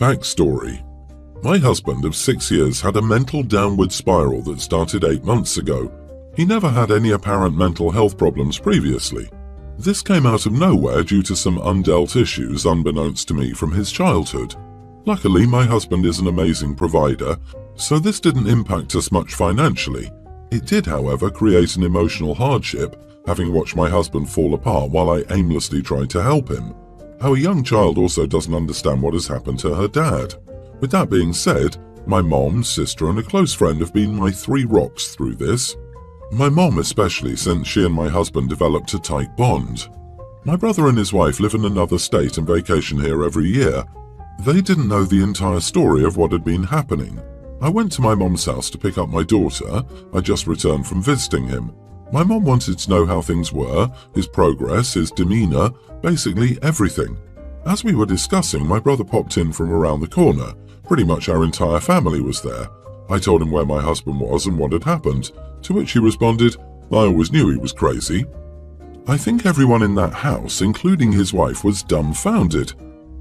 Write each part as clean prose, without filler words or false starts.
Backstory. My husband of 6 years had a mental downward spiral that started 8 months ago. He never had any apparent mental health problems previously. This came out of nowhere due to some undealt issues unbeknownst to me from his childhood. Luckily, my husband is an amazing provider, so this didn't impact us much financially. It did, however, create an emotional hardship, having watched my husband fall apart while I aimlessly tried to help him. Our young child also doesn't understand what has happened to her dad. With that being said, my mom, sister and a close friend have been my 3 rocks through this. My mom especially, since she and my husband developed a tight bond. My brother and his wife live in another state and vacation here every year. They didn't know the entire story of what had been happening. I went to my mom's house to pick up my daughter. I just returned from visiting him. My mom wanted to know how things were, his progress, his demeanor, basically everything. As we were discussing, my brother popped in from around the corner. Pretty much our entire family was there. I told him where my husband was and what had happened, to which he responded, "I always knew he was crazy." I think everyone in that house, including his wife, was dumbfounded.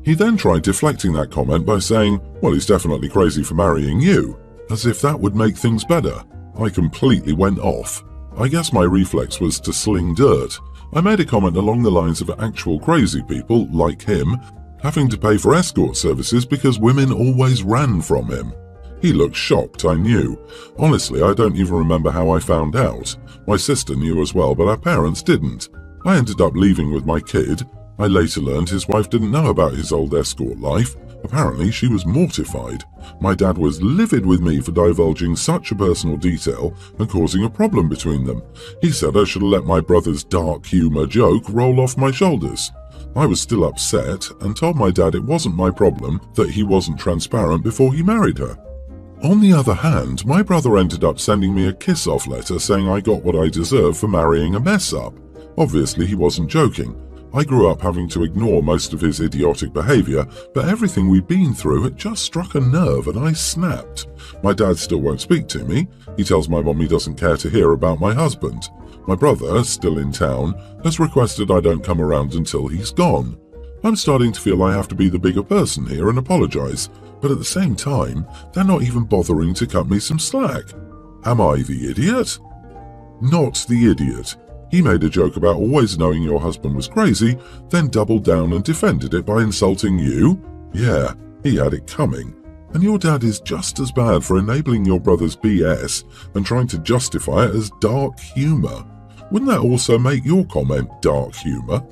He then tried deflecting that comment by saying, "Well, he's definitely crazy for marrying you," as if that would make things better. I completely went off. I guess my reflex was to sling dirt. I made a comment along the lines of actual crazy people, like him, having to pay for escort services because women always ran from him. He looked shocked, I knew. Honestly, I don't even remember how I found out. My sister knew as well, but our parents didn't. I ended up leaving with my kid. I later learned his wife didn't know about his old escort life. Apparently, she was mortified. My dad was livid with me for divulging such a personal detail and causing a problem between them. He said I should have let my brother's dark humor joke roll off my shoulders. I was still upset and told my dad it wasn't my problem that he wasn't transparent before he married her. On the other hand, my brother ended up sending me a kiss-off letter saying I got what I deserved for marrying a mess-up. Obviously, he wasn't joking. I grew up having to ignore most of his idiotic behavior, but everything we'd been through had just struck a nerve and I snapped. My dad still won't speak to me. He tells my mom he doesn't care to hear about my husband. My brother, still in town, has requested I don't come around until he's gone. I'm starting to feel I have to be the bigger person here and apologize, but at the same time, they're not even bothering to cut me some slack. Am I the idiot? Not the idiot. He made a joke about always knowing your husband was crazy, then doubled down and defended it by insulting you. Yeah, he had it coming. And your dad is just as bad for enabling your brother's BS and trying to justify it as dark humor. Wouldn't that also make your comment dark humor?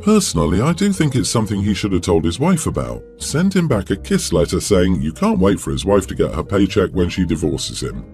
Personally, I do think it's something he should have told his wife about. Send him back a kiss letter saying you can't wait for his wife to get her paycheck when she divorces him.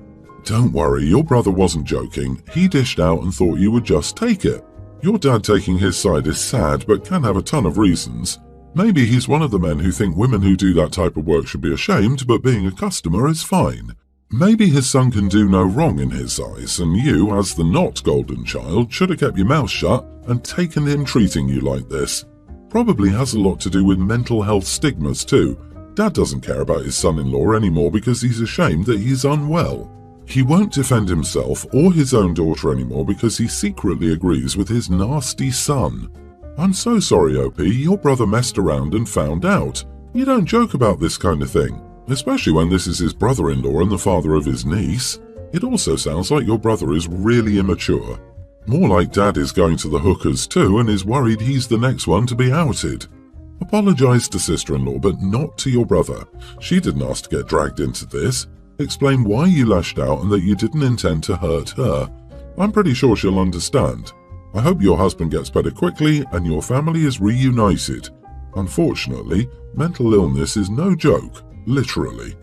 Don't worry, your brother wasn't joking. He dished out and thought you would just take it. Your dad taking his side is sad, but can have a ton of reasons. Maybe he's one of the men who think women who do that type of work should be ashamed, but being a customer is fine. Maybe his son can do no wrong in his eyes, and you, as the not golden child, should have kept your mouth shut and taken him treating you like this. Probably has a lot to do with mental health stigmas too. Dad doesn't care about his son-in-law anymore because he's ashamed that he's unwell. He won't defend himself or his own daughter anymore because he secretly agrees with his nasty son. I'm so sorry, OP, your brother messed around and found out. You don't joke about this kind of thing, especially when this is his brother-in-law and the father of his niece. It also sounds like your brother is really immature. More like Dad is going to the hookers too and is worried he's the next one to be outed. Apologize to sister-in-law, but not to your brother. She didn't ask to get dragged into this. Explain why you lashed out and that you didn't intend to hurt her. I'm pretty sure she'll understand. I hope your husband gets better quickly and your family is reunited. Unfortunately, mental illness is no joke, literally.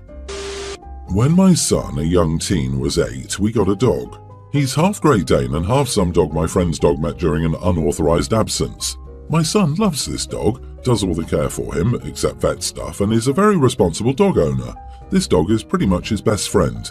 When my son, a young teen, was 8, we got a dog. He's half Great Dane and half some dog my friend's dog met during an unauthorized absence. My son loves this dog, does all the care for him, except vet stuff, and is a very responsible dog owner. This dog is pretty much his best friend.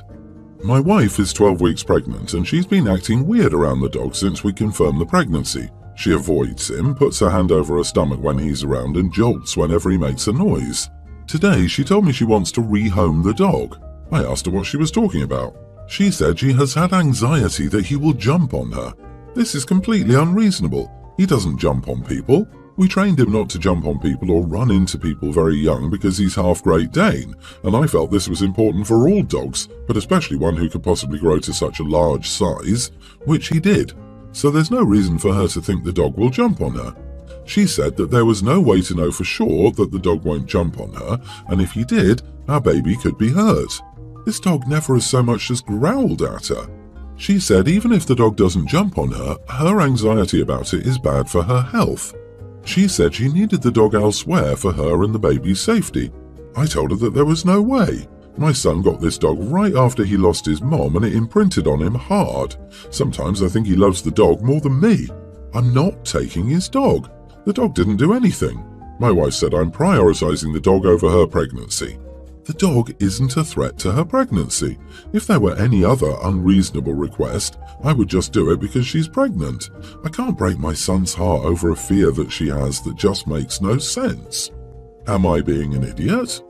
My wife is 12 weeks pregnant and she's been acting weird around the dog since we confirmed the pregnancy. She avoids him, puts her hand over her stomach when he's around and jolts whenever he makes a noise. Today she told me she wants to rehome the dog. I asked her what she was talking about. She said she has had anxiety that he will jump on her. This is completely unreasonable. He doesn't jump on people. We trained him not to jump on people or run into people very young because he's half Great Dane, and I felt this was important for all dogs, but especially one who could possibly grow to such a large size, which he did. So there's no reason for her to think the dog will jump on her. She said that there was no way to know for sure that the dog won't jump on her, and if he did, our baby could be hurt. This dog never has so much as growled at her. She said even if the dog doesn't jump on her, her anxiety about it is bad for her health. She said she needed the dog elsewhere for her and the baby's safety. I told her that there was no way. My son got this dog right after he lost his mom and it imprinted on him hard. Sometimes I think he loves the dog more than me. I'm not taking his dog. The dog didn't do anything. My wife said I'm prioritizing the dog over her pregnancy. The dog isn't a threat to her pregnancy. If there were any other unreasonable request, I would just do it because she's pregnant. I can't break my son's heart over a fear that she has that just makes no sense. Am I being an idiot?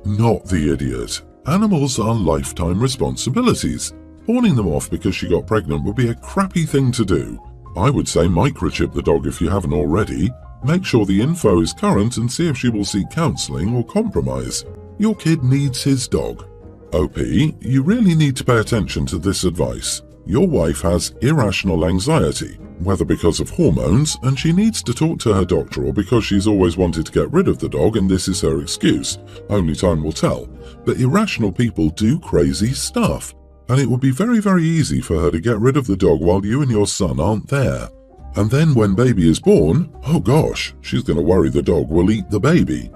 Not the idiot. Animals are lifetime responsibilities. Pawning them off because she got pregnant would be a crappy thing to do. I would say microchip the dog if you haven't already. Make sure the info is current and see if she will seek counseling or compromise. Your kid needs his dog. OP, you really need to pay attention to this advice. Your wife has irrational anxiety, whether because of hormones, and she needs to talk to her doctor, or because she's always wanted to get rid of the dog and this is her excuse. Only time will tell. But irrational people do crazy stuff, and it would be very, very easy for her to get rid of the dog while you and your son aren't there. And then when baby is born, oh gosh, she's going to worry the dog will eat the baby.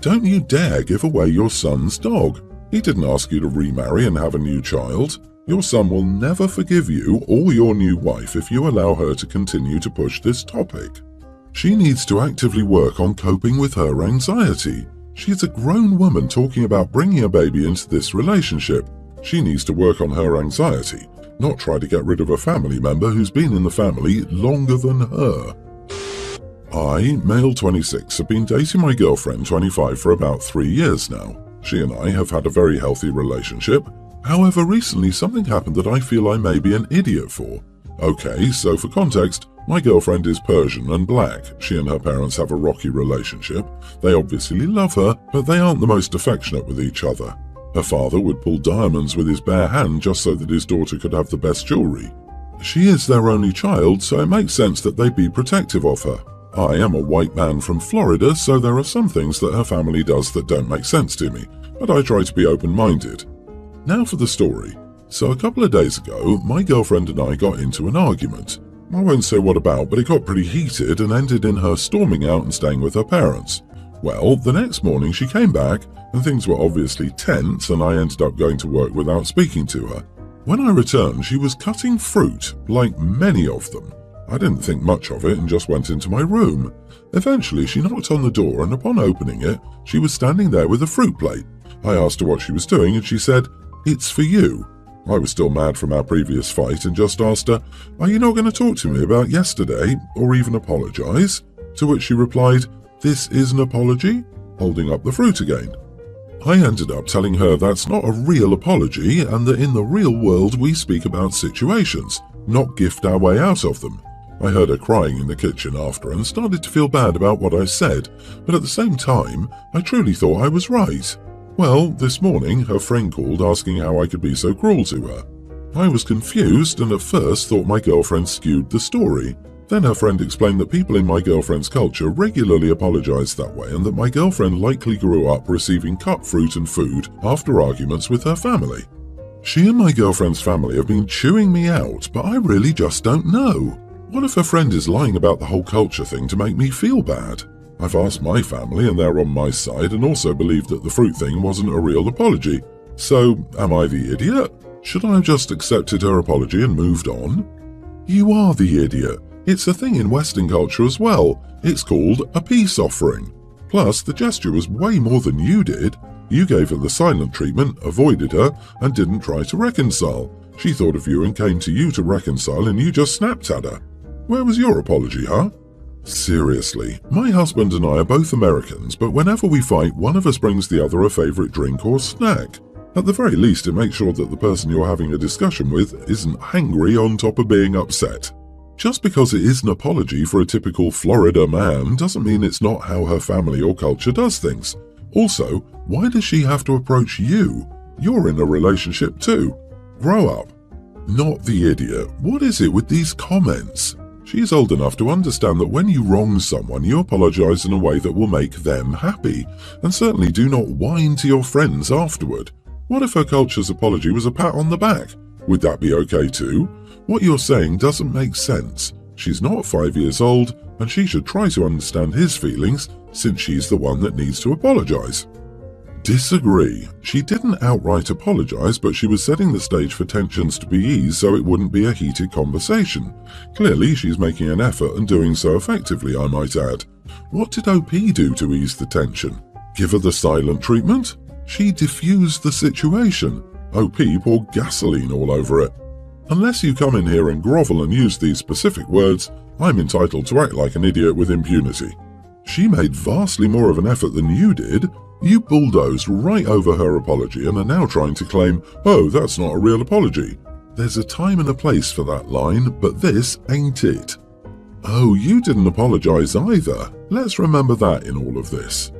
Don't you dare give away your son's dog. He didn't ask you to remarry and have a new child. Your son will never forgive you or your new wife if you allow her to continue to push this topic. She needs to actively work on coping with her anxiety. She's a grown woman talking about bringing a baby into this relationship. She needs to work on her anxiety, not try to get rid of a family member who's been in the family longer than her. I, male 26, have been dating my girlfriend 25 for about 3 years now. She and I have had a very healthy relationship. However, recently something happened that I feel I may be an idiot for. Okay, so for context, my girlfriend is Persian and black. She and her parents have a rocky relationship. They obviously love her, but they aren't the most affectionate with each other. Her father would pull diamonds with his bare hand just so that his daughter could have the best jewelry. She is their only child, so it makes sense that they'd be protective of her. I am a white man from Florida, so there are some things that her family does that don't make sense to me, but I try to be open-minded. Now for the story. So a couple of days ago, my girlfriend and I got into an argument. I won't say what about, but it got pretty heated and ended in her storming out and staying with her parents. Well, the next morning she came back, and things were obviously tense, and I ended up going to work without speaking to her. When I returned, she was cutting fruit, like many of them. I didn't think much of it and just went into my room. Eventually, she knocked on the door, and upon opening it, she was standing there with a fruit plate. I asked her what she was doing, and she said, "It's for you." I was still mad from our previous fight and just asked her, "Are you not going to talk to me about yesterday, or even apologize?" To which she replied, "This is an apology?" holding up the fruit again. I ended up telling her that's not a real apology and that in the real world we speak about situations, not gift our way out of them. I heard her crying in the kitchen after and started to feel bad about what I said, but at the same time, I truly thought I was right. Well, this morning her friend called asking how I could be so cruel to her. I was confused and at first thought my girlfriend skewed the story. Then her friend explained that people in my girlfriend's culture regularly apologize that way and that my girlfriend likely grew up receiving cut fruit and food after arguments with her family. She and my girlfriend's family have been chewing me out, but I really just don't know. What if her friend is lying about the whole culture thing to make me feel bad? I've asked my family and they're on my side and also believe that the fruit thing wasn't a real apology. So, am I the idiot? Should I have just accepted her apology and moved on? You are the idiot. It's a thing in Western culture as well. It's called a peace offering. Plus, the gesture was way more than you did. You gave her the silent treatment, avoided her, and didn't try to reconcile. She thought of you and came to you to reconcile and you just snapped at her. Where was your apology, huh? Seriously, my husband and I are both Americans, but whenever we fight, one of us brings the other a favorite drink or snack. At the very least, it makes sure that the person you're having a discussion with isn't hangry on top of being upset. Just because it is an apology for a typical Florida man doesn't mean it's not how her family or culture does things. Also, why does she have to approach you? You're in a relationship too. Grow up. Not the idiot. What is it with these comments? She's old enough to understand that when you wrong someone, you apologize in a way that will make them happy, and certainly do not whine to your friends afterward. What if her culture's apology was a pat on the back? Would that be okay too? What you're saying doesn't make sense. She's not 5 years old, and she should try to understand his feelings, since she's the one that needs to apologize. Disagree. She didn't outright apologize, but she was setting the stage for tensions to be eased so it wouldn't be a heated conversation. Clearly, she's making an effort and doing so effectively, I might add. What did OP do to ease the tension? Give her the silent treatment? She diffused the situation. OP poured gasoline all over it. Unless you come in here and grovel and use these specific words, I'm entitled to act like an idiot with impunity. She made vastly more of an effort than you did. You bulldozed right over her apology and are now trying to claim, oh, that's not a real apology. There's a time and a place for that line, but this ain't it. Oh, you didn't apologize either. Let's remember that in all of this.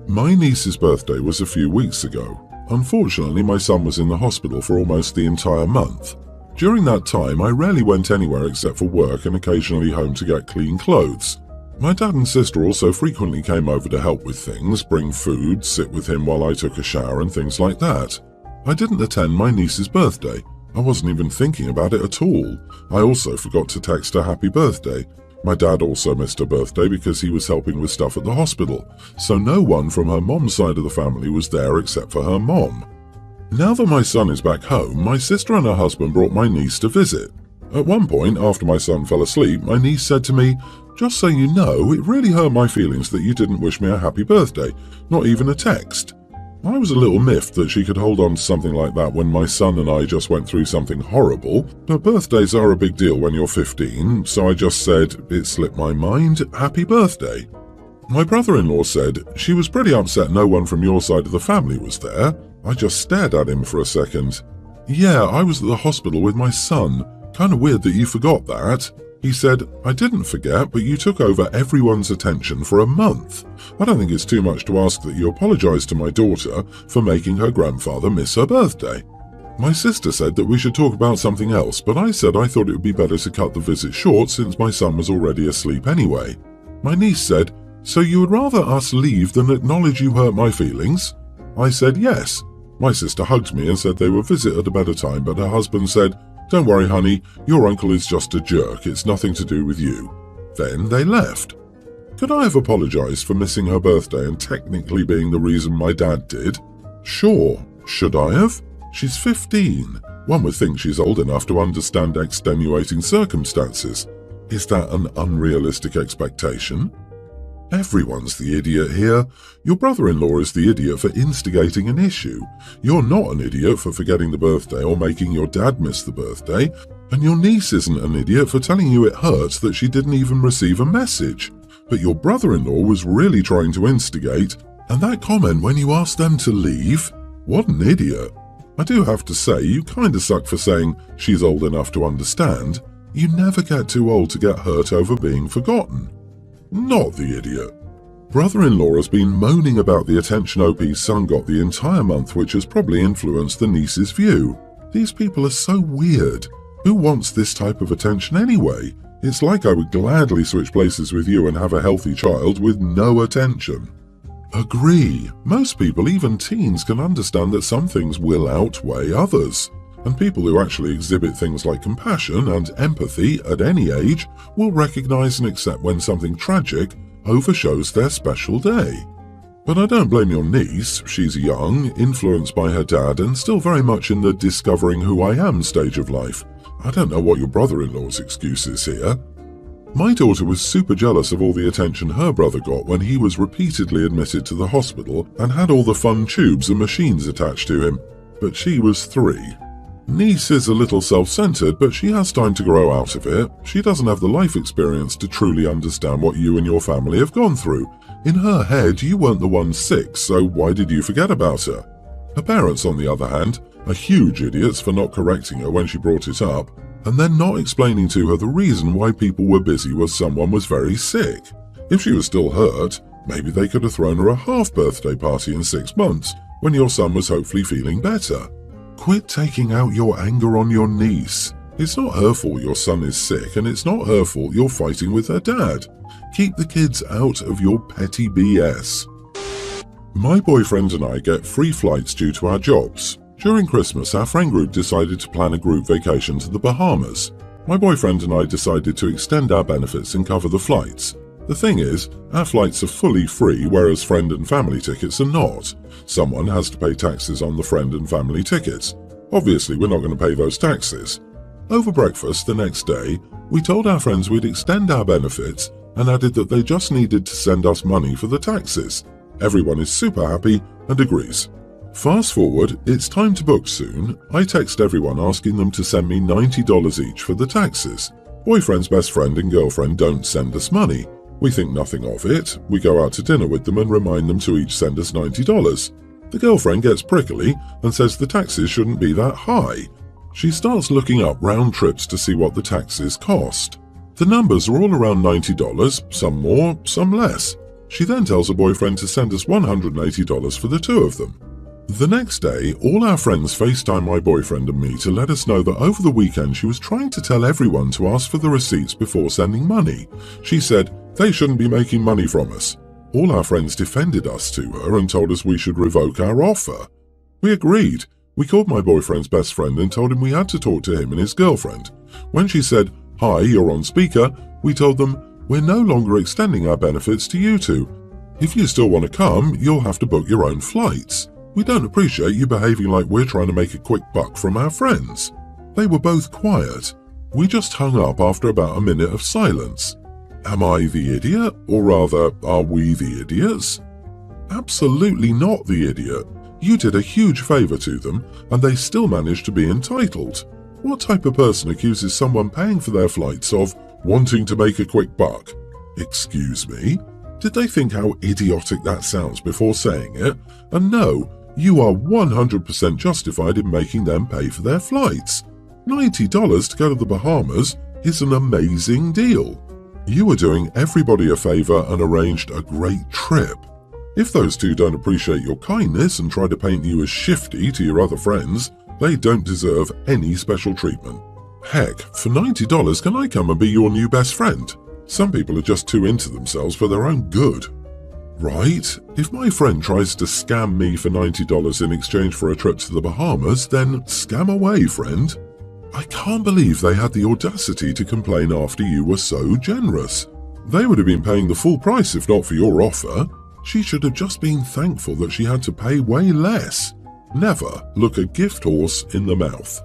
My niece's birthday was a few weeks ago. Unfortunately, my son was in the hospital for almost the entire month. During that time, I rarely went anywhere except for work and occasionally home to get clean clothes. My dad and sister also frequently came over to help with things, bring food, sit with him while I took a shower and things like that. I didn't attend my niece's birthday. I wasn't even thinking about it at all. I also forgot to text her happy birthday. My dad also missed her birthday because he was helping with stuff at the hospital, so no one from her mom's side of the family was there except for her mom. Now that my son is back home, my sister and her husband brought my niece to visit. At one point, after my son fell asleep, my niece said to me, "Just so you know, it really hurt my feelings that you didn't wish me a happy birthday, not even a text." I was a little miffed that she could hold on to something like that when my son and I just went through something horrible, but birthdays are a big deal when you're 15, so I just said, "It slipped my mind, happy birthday." My brother-in-law said, "She was pretty upset no one from your side of the family was there." I just stared at him for a second. "Yeah, I was at the hospital with my son. Kinda weird that you forgot that." He said, "I didn't forget, but you took over everyone's attention for a month. I don't think it's too much to ask that you apologize to my daughter for making her grandfather miss her birthday." My sister said that we should talk about something else, but I said I thought it would be better to cut the visit short since my son was already asleep anyway. My niece said, "So you would rather us leave than acknowledge you hurt my feelings?" I said yes. My sister hugged me and said they would visit at a better time, but her husband said, "Don't worry, honey, your uncle is just a jerk, it's nothing to do with you." Then they left. Could I have apologized for missing her birthday and technically being the reason my dad did? Sure. Should I have? She's 15. One would think she's old enough to understand extenuating circumstances. Is that an unrealistic expectation? Everyone's the idiot here. Your brother-in-law is the idiot for instigating an issue. You're not an idiot for forgetting the birthday or making your dad miss the birthday. And your niece isn't an idiot for telling you it hurts that she didn't even receive a message. But your brother-in-law was really trying to instigate, and that comment when you asked them to leave? What an idiot. I do have to say, you kinda suck for saying she's old enough to understand. You never get too old to get hurt over being forgotten. Not the idiot. Brother-in-law has been moaning about the attention OP's son got the entire month, which has probably influenced the niece's view. These people are so weird. Who wants this type of attention anyway? It's like I would gladly switch places with you and have a healthy child with no attention. Agree. Most people, even teens, can understand that some things will outweigh others. And people who actually exhibit things like compassion and empathy at any age will recognize and accept when something tragic overshows their special day. But I don't blame your niece. She's young, influenced by her dad, and still very much in the discovering who I am stage of life. I don't know what your brother-in-law's excuse is here. My daughter was super jealous of all the attention her brother got when he was repeatedly admitted to the hospital and had all the fun tubes and machines attached to him. But she was 3. Niece is a little self-centered, but she has time to grow out of it. She doesn't have the life experience to truly understand what you and your family have gone through. In her head, you weren't the one sick, so why did you forget about her? Her parents, on the other hand, are huge idiots for not correcting her when she brought it up. and then not explaining to her the reason why people were busy was someone was very sick. If she was still hurt, maybe they could have thrown her a half-birthday party in 6 months when your son was hopefully feeling better. Quit taking out your anger on your niece. It's not her fault your son is sick, and it's not her fault you're fighting with her dad. Keep the kids out of your petty BS. My boyfriend and I get free flights due to our jobs. During Christmas, our friend group decided to plan a group vacation to the Bahamas. My boyfriend and I decided to extend our benefits and cover the flights. The thing is, our flights are fully free, whereas friend and family tickets are not. Someone has to pay taxes on the friend and family tickets. Obviously, we're not going to pay those taxes. Over breakfast the next day, we told our friends we'd extend our benefits and added that they just needed to send us money for the taxes. Everyone is super happy and agrees. Fast forward, it's time to book soon. I text everyone asking them to send me $90 each for the taxes. Boyfriend's best friend and girlfriend don't send us money. We think nothing of it. We go out to dinner with them and remind them to each send us $90. The girlfriend gets prickly and says the taxes shouldn't be that high. She starts looking up round trips to see what the taxes cost. The numbers are all around $90, some more, some less. She then tells her boyfriend to send us $180 for the two of them. The next day, all our friends FaceTime my boyfriend and me to let us know that over the weekend she was trying to tell everyone to ask for the receipts before sending money. She said they shouldn't be making money from us. All our friends defended us to her and told us we should revoke our offer. We agreed. We called my boyfriend's best friend and told him we had to talk to him and his girlfriend. When she said, "Hi, you're on speaker," we told them, "We're no longer extending our benefits to you two. If you still want to come, you'll have to book your own flights. We don't appreciate you behaving like we're trying to make a quick buck from our friends." They were both quiet. We just hung up after about a minute of silence. Am I the idiot? Or rather, are we the idiots? Absolutely not the idiot. You did a huge favor to them, and they still managed to be entitled. What type of person accuses someone paying for their flights of wanting to make a quick buck? Excuse me? Did they think how idiotic that sounds before saying it? And no, you are 100% justified in making them pay for their flights. $90 to go to the Bahamas is an amazing deal. You were doing everybody a favor and arranged a great trip. If those two don't appreciate your kindness and try to paint you as shifty to your other friends, they don't deserve any special treatment. Heck, for $90 can I come and be your new best friend? Some people are just too into themselves for their own good. Right? If my friend tries to scam me for $90 in exchange for a trip to the Bahamas, then scam away, friend. I can't believe they had the audacity to complain after you were so generous. They would have been paying the full price if not for your offer. She should have just been thankful that she had to pay way less. Never look a gift horse in the mouth.